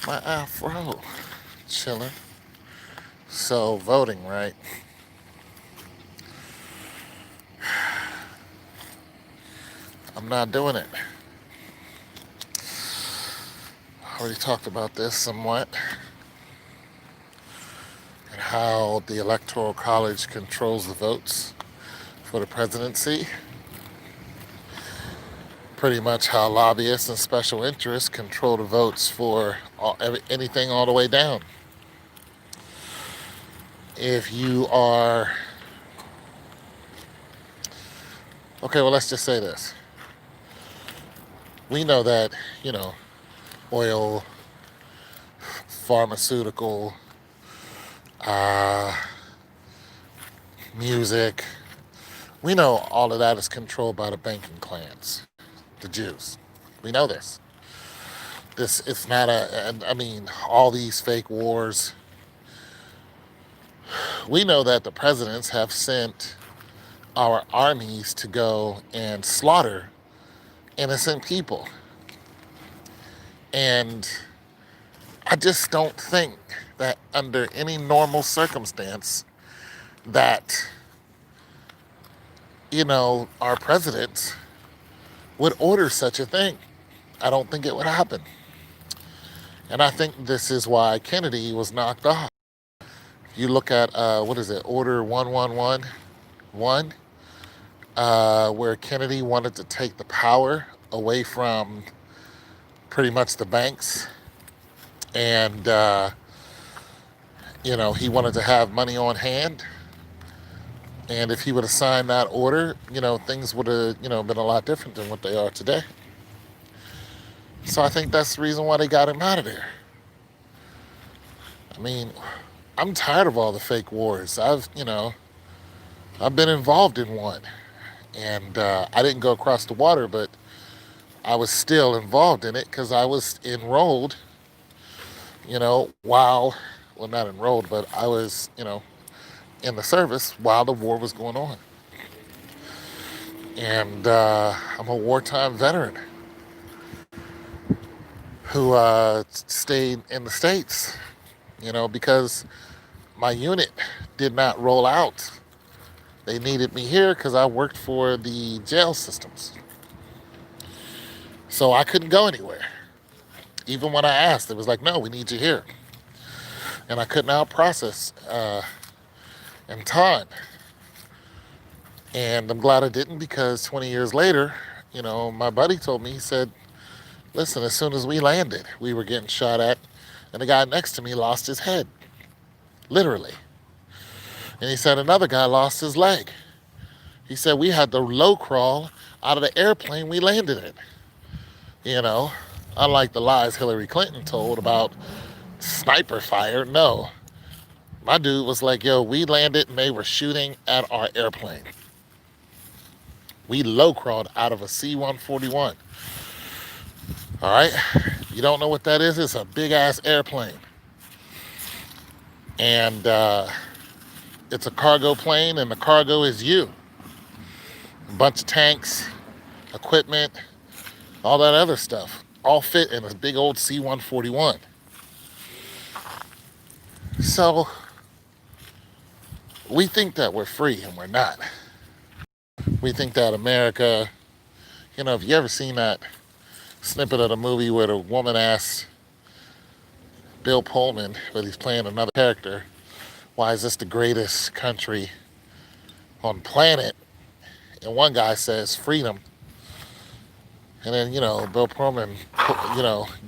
My afro. Chilling. So, voting, right? I'm not doing it. I already talked about this somewhat and how the Electoral College controls the votes for the presidency. Pretty much how lobbyists and special interests control the votes for anything all the way down. If you are, okay, well, let's just say this. We know that, you know, oil, pharmaceutical, uh, music, we know all of that is controlled by the banking clans, the Jews. We know this. It's not I mean, all these fake wars. We know that the presidents have sent our armies to go and slaughter innocent people. And I just don't think that under any normal circumstance that, our presidents would order such a thing. I don't think it would happen. And I think this is why Kennedy was knocked off. You look at, what is it, Order 1111, where Kennedy wanted to take the power away from pretty much the banks. And, he wanted to have money on hand. And if he would have signed that order, things would have, been a lot different than what they are today. So I think that's the reason why they got him out of there. I mean, I'm tired of all the fake wars. I've been involved in one. And I didn't go across the water, but I was still involved in it because I was enrolled, well, not enrolled, but I was, in the service while the war was going on. And I'm a wartime veteran who stayed in the States, because my unit did not roll out. They needed me here because I worked for the jail systems. So I couldn't go anywhere. Even when I asked, it was like, no, we need you here. And I couldn't out process in time. And I'm glad I didn't because 20 years later, my buddy told me, he said, listen, as soon as we landed, we were getting shot at, and the guy next to me lost his head. Literally. And he said another guy lost his leg. He said we had to low crawl out of the airplane we landed in. Unlike the lies Hillary Clinton told about sniper fire, no. My dude was like, yo, we landed and they were shooting at our airplane. We low crawled out of a C-141. All right? You don't know what that is? It's a big ass airplane. And it's a cargo plane, and the cargo is you. A bunch of tanks, equipment, all that other stuff, all fit in a big old C-141. So we think that we're free, and we're not. We think that America, if you ever seen that snippet of the movie where the woman asked Bill Pullman, but he's playing another character, why is this the greatest country on planet? And one guy says freedom. And then, Bill Pullman,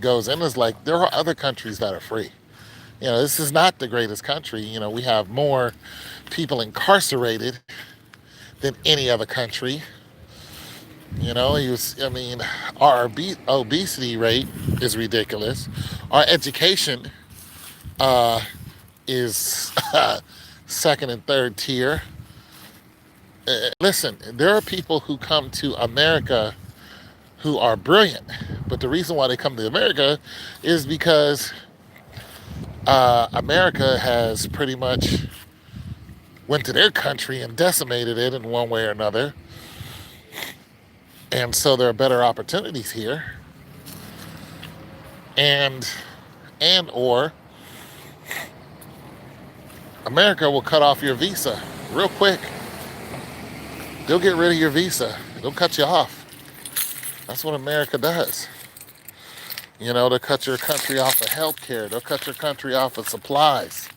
goes in and is like, there are other countries that are free. This is not the greatest country. We have more people incarcerated than any other country. Our obesity rate is ridiculous. Our education is second and third tier. Listen, there are people who come to America who are brilliant, but the reason why they come to America is because America has pretty much went to their country and decimated it in one way or another. And so there are better opportunities here. And And or America will cut off your visa real quick. They'll get rid of your visa. They'll cut you off. That's what America does. You know, they'll cut your country off of healthcare. They'll cut your country off of supplies.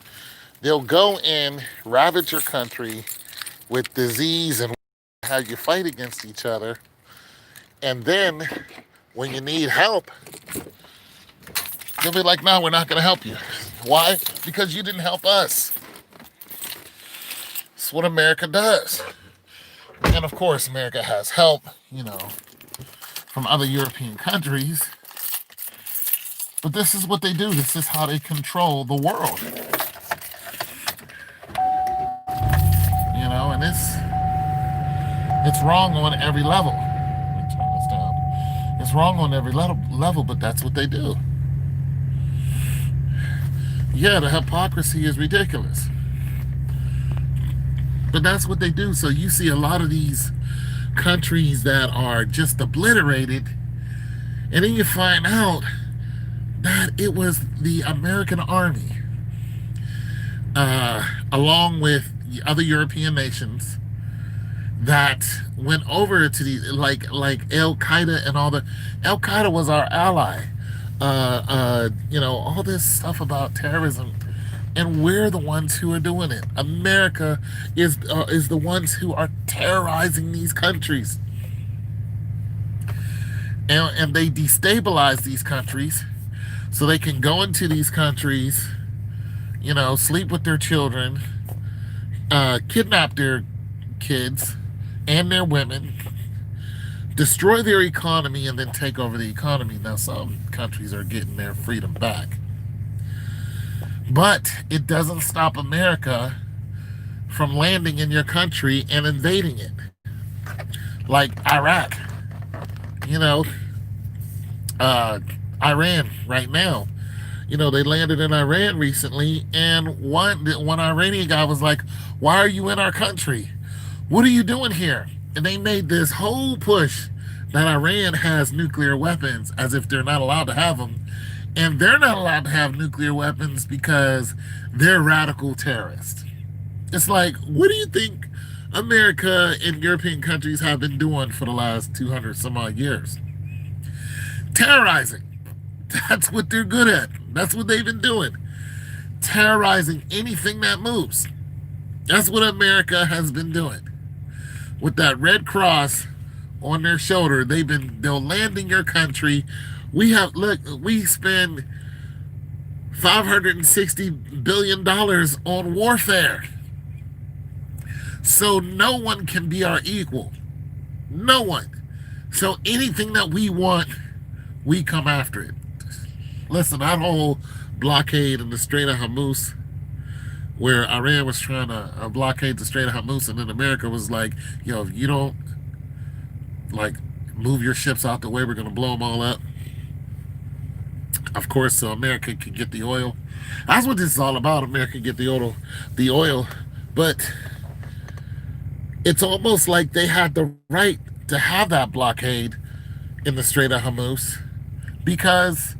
They'll go in, ravage your country with disease and have you fight against each other. And then when you need help, they'll be like, no, we're not going to help you. Why? Because you didn't help us. That's what America does. And of course, America has help, you know, from other European countries. But this is what they do. This is how they control the world. You know, and it's wrong on every level. Let me turn this down. It's wrong on every level, but that's what they do. Yeah, the hypocrisy is ridiculous. But that's what they do. So you see a lot of these countries that are just obliterated, and then you find out that it was the American army, along with the other European nations, that went over to the like Al Qaeda and all the. Al Qaeda was our ally. You know, all this stuff about terrorism, and we're the ones who are doing it. America is the ones who are terrorizing these countries, and they destabilize these countries so they can go into these countries, you know, sleep with their children, kidnap their kids and their women, destroy their economy, and then take over the economy. Now, some countries are getting their freedom back. But it doesn't stop America from landing in your country and invading it. Like Iraq, you know, Iran right now. You know, they landed in Iran recently, and one Iranian guy was like, why are you in our country? What are you doing here? And they made this whole push that Iran has nuclear weapons, as if they're not allowed to have them. And they're not allowed to have nuclear weapons because they're radical terrorists. It's like, what do you think America and European countries have been doing for the last 200 some odd years? Terrorizing. That's what they're good at. That's what they've been doing. Terrorizing anything that moves. That's what America has been doing. With that red cross on their shoulder, they'll land in your country. We spend $560 billion on warfare. So no one can be our equal. No one. So anything that we want, we come after it. Listen, that whole blockade in the Strait of Hormuz, where Iran was trying to blockade the Strait of Hormuz, and then America was like, yo, if you don't like move your ships out the way, we're going to blow them all up. Of course, so America can get the oil. That's what this is all about. America can get the oil. But it's almost like they had the right to have that blockade in the Strait of Hormuz because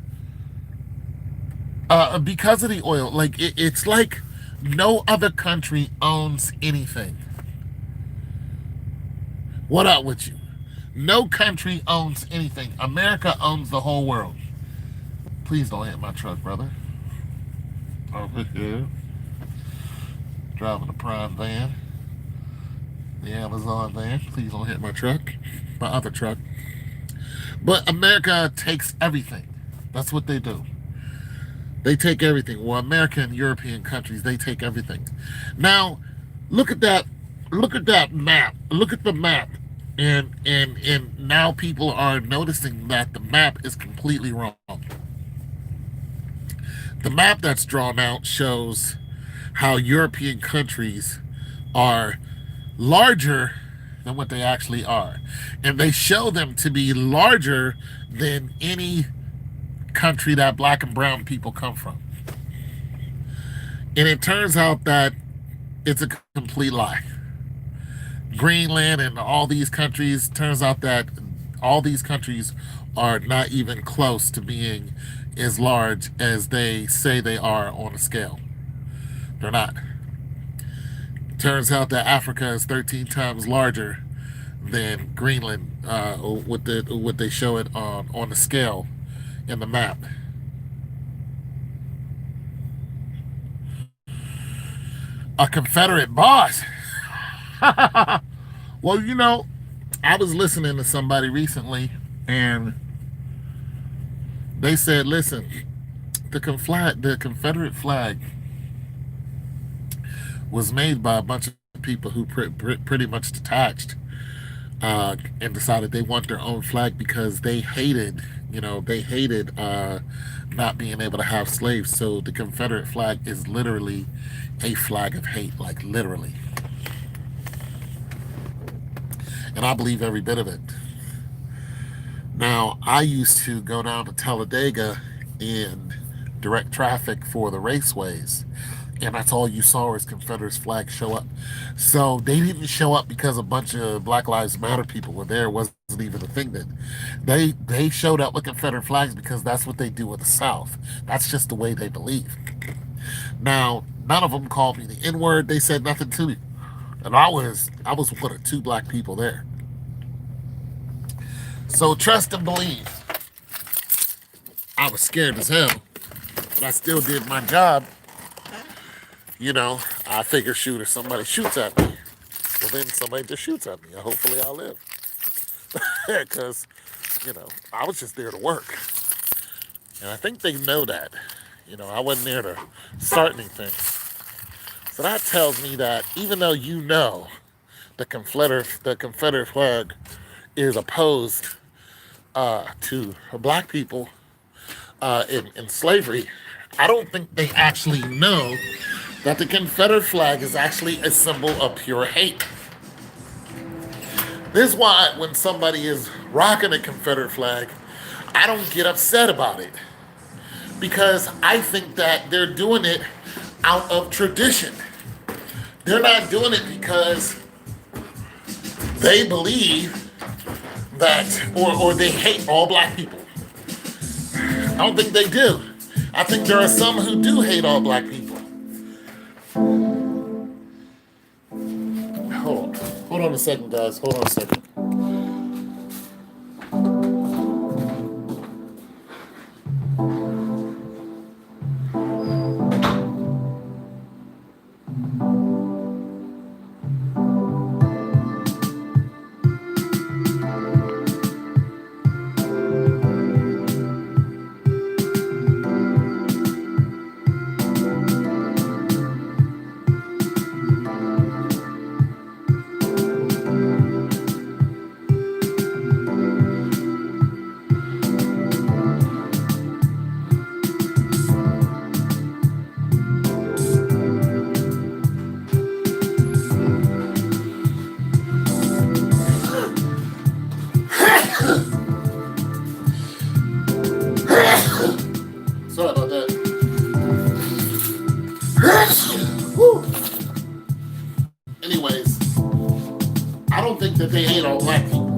of the oil. Like it's like no other country owns anything. What up with you? No country owns anything. America owns the whole world. Please don't hit my truck, brother. Over here. Driving a Prime van. The Amazon van. Please don't hit my truck. My other truck. But America takes everything. That's what they do. They take everything. Well, American European countries, they take everything. Now, look at that map. Look at the map. And now people are noticing that the map is completely wrong. The map that's drawn out shows how European countries are larger than what they actually are. And they show them to be larger than any country that black and brown people come from. And it turns out that it's a complete lie. Greenland and all these countries, turns out that all these countries are not even close to being as large as they say they are on a scale. They're not. Turns out that Africa is 13 times larger than Greenland, what they show it on the scale in the map. A Confederate boss. Well, I was listening to somebody recently, and they said, "Listen, the Confederate flag was made by a bunch of people who pretty much detached and decided they want their own flag because they hated not being able to have slaves. So the Confederate flag is literally a flag of hate, like literally. And I believe every bit of it. Now, I used to go down to Talladega in direct traffic for the raceways, and that's all you saw was Confederate flags show up. So they didn't show up because a bunch of Black Lives Matter people were there. It wasn't even a thing then. They showed up with Confederate flags because that's what they do with the South. That's just the way they believe. Now, none of them called me the N word. They said nothing to me, and I was one of two black people there. So trust and believe. I was scared as hell, but I still did my job. I figure, shoot, if somebody shoots at me, well, then somebody just shoots at me. Hopefully I'll live. Because, I was just there to work. And I think they know that. I wasn't there to start anything. So that tells me that even though the Confederate flag is opposed to black people in slavery, I don't think they actually know that the Confederate flag is actually a symbol of pure hate. This is why when somebody is rocking a Confederate flag, I don't get upset about it. Because I think that they're doing it out of tradition. They're not doing it because they believe that, or they hate all black people. I don't think they do. I think there are some who do hate all black people. Hold on a second, guys. Hold on a second. Sorry about that. Whew. Anyways, I don't think that they hate all black people.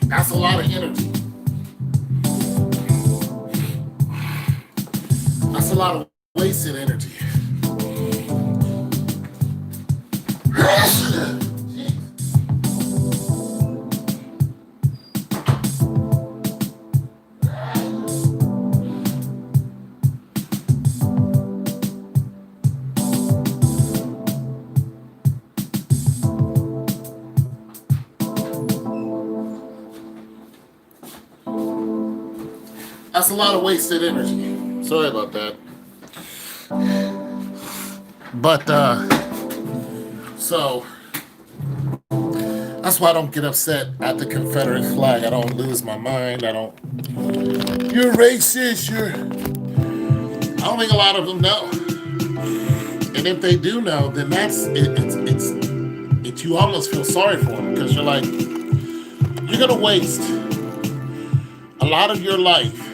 That's a lot of energy. That's a lot of wasted energy. That's a lot of wasted energy. Sorry about that. But, so, that's why I don't get upset at the Confederate flag. I don't lose my mind. You're racist, I don't think a lot of them know. And if they do know, then you almost feel sorry for them because you're like, you're going to waste a lot of your life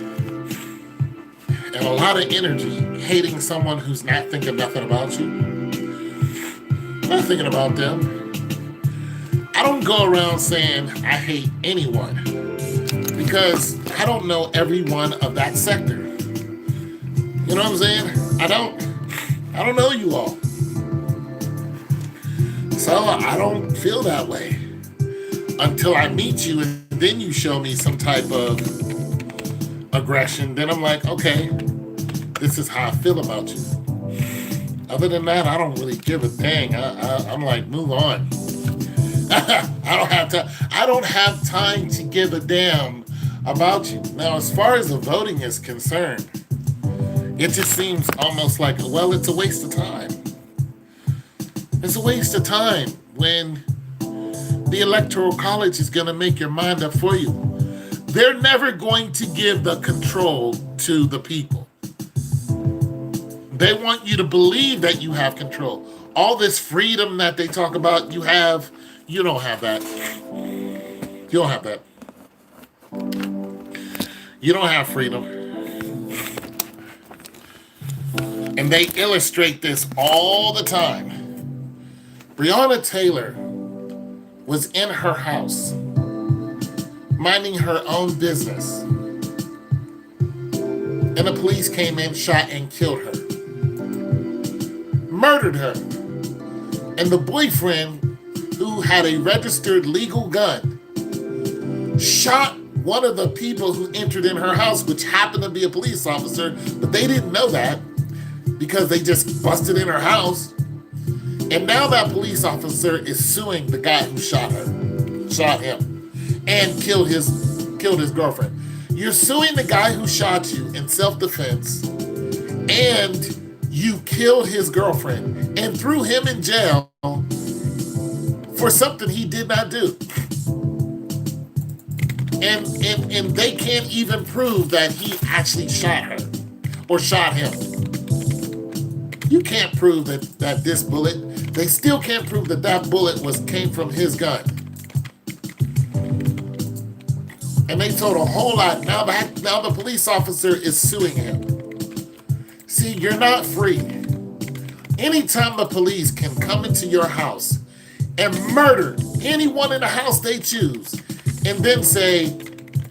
and a lot of energy hating someone who's not thinking nothing about you, not thinking about them. I don't go around saying I hate anyone. because I don't know every one of that sector. You know what I'm saying? I don't know you all. So I don't feel that way until I meet you and then you show me some type of aggression. Then I'm like, okay, this is how I feel about you. Other than that, I don't really give a dang. I'm like, move on. I don't have time to give a damn about you. Now, as far as the voting is concerned, it just seems almost like, well, it's a waste of time. It's a waste of time when the Electoral College is going to make your mind up for you. They're never going to give the control to the people. They want you to believe that you have control. All this freedom that they talk about, you don't have that. You don't have that. You don't have freedom. And they illustrate this all the time. Breonna Taylor was in her house, minding her own business. And the police came in, shot, and killed her. Murdered her. And the boyfriend, who had a registered legal gun, shot one of the people who entered in her house, which happened to be a police officer, but they didn't know that because they just busted in her house. And now that police officer is suing the guy who shot him, and killed his girlfriend. You're suing the guy who shot you in self-defense, and you killed his girlfriend and threw him in jail for something he did not do. And they can't even prove that he actually shot her or shot him. You can't prove that this bullet, they still can't prove that bullet came from his gun. And they told a whole lot. Now the police officer is suing him. See, you're not free. Anytime the police can come into your house and murder anyone in the house they choose, and then say,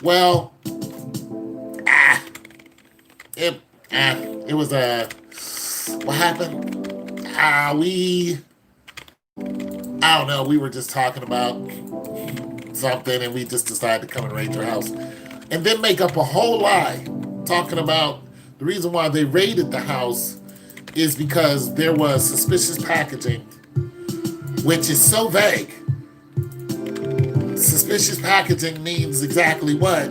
well, it was what happened? I don't know, we were just talking about something and we just decided to come and raid your house. And then make up a whole lie talking about the reason why they raided the house is because there was suspicious packaging, which is so vague. Suspicious packaging means exactly what?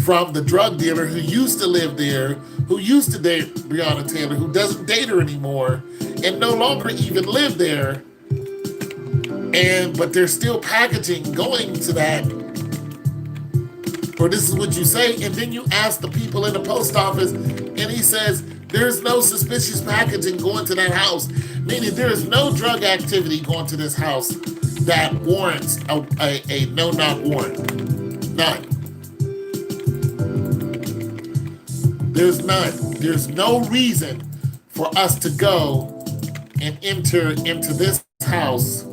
From the drug dealer who used to live there, who used to date Breonna Taylor, who doesn't date her anymore, and no longer even live there. But there's still packaging going to that. Or this is what you say, and then you ask the people in the post office, and he says, there's no suspicious packaging going to that house, meaning there is no drug activity going to this house that warrants a no-knock warrant. None. There's none. There's no reason for us to go and enter into this house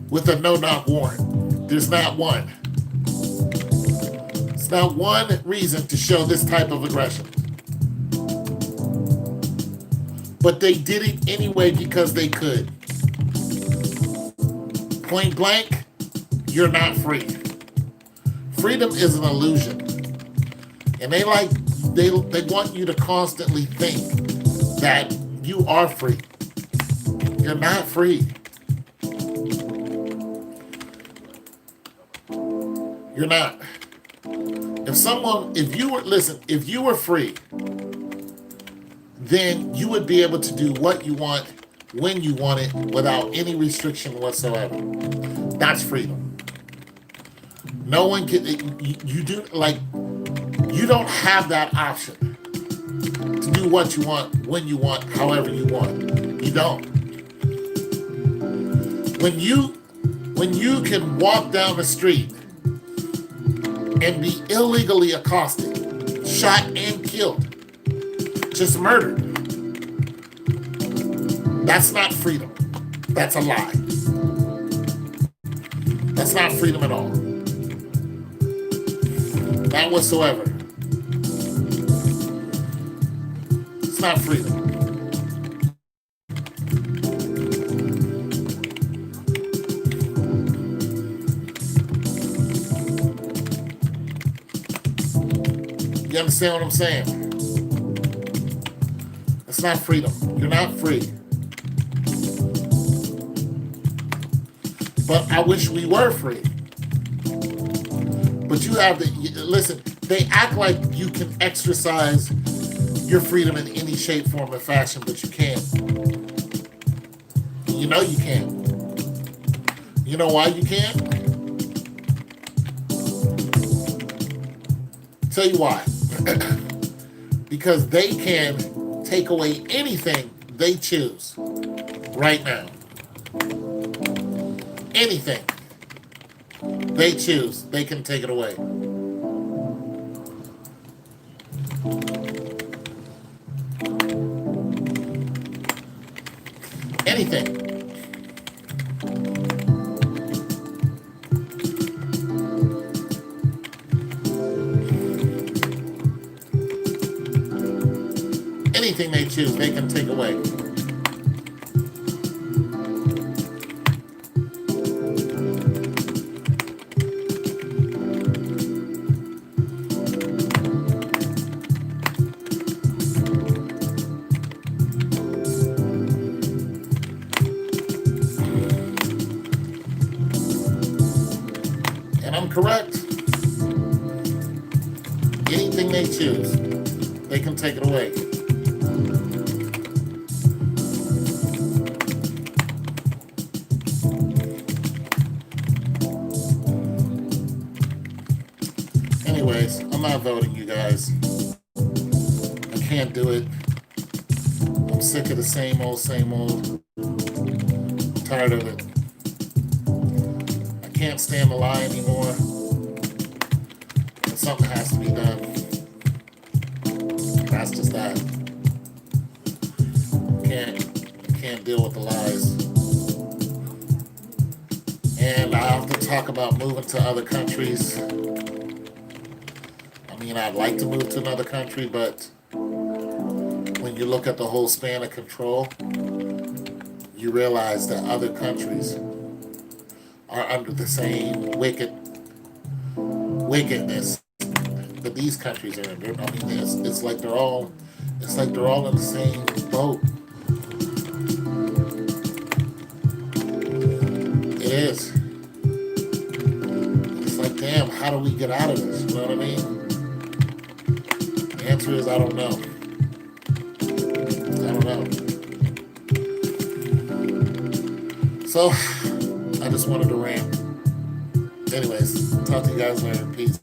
with a no-knock warrant. There's not one. It's not one reason to show this type of aggression. But they did it anyway because they could. Point blank, you're not free. Freedom is an illusion. And they want you to constantly think that you are free. You're not free. You're not. If you were free, then you would be able to do what you want, when you want it, without any restriction whatsoever. That's freedom. No one can, you don't have that option to do what you want, when you want, however you want. You don't. When you can walk down the street and be illegally accosted, shot and killed, just murdered, that's not freedom. That's a lie. That's not freedom at all. Not whatsoever. It's not freedom. You understand what I'm saying? It's not freedom. You're not free. But I wish we were free. But you have to listen. They act like you can exercise your freedom in any shape, form, or fashion, but you can't. You know you can't. You know why you can't? Tell you why. Because they can take away anything they choose right now. Anything they choose, they can take it away. Anything. Anything they choose, they can take away. And I'm correct. Anything they choose, they can take it away. Anyways, I'm not voting, you guys. I can't do it. I'm sick of the same old, same old. I'm tired of it. I can't stand the lie anymore. And something has to be done. That's just that. Can't deal with the lies. And I often talk about moving to other countries. I mean, I'd like to move to another country, but when you look at the whole span of control, you realize that other countries are under the same wickedness that these countries are in. I mean, it's like they're all in the same boat. It is. It's like, damn, how do we get out of this? You know what I mean? The answer is, I don't know. I don't know. So, I just wanted to rant. Anyways, talk to you guys later. Peace.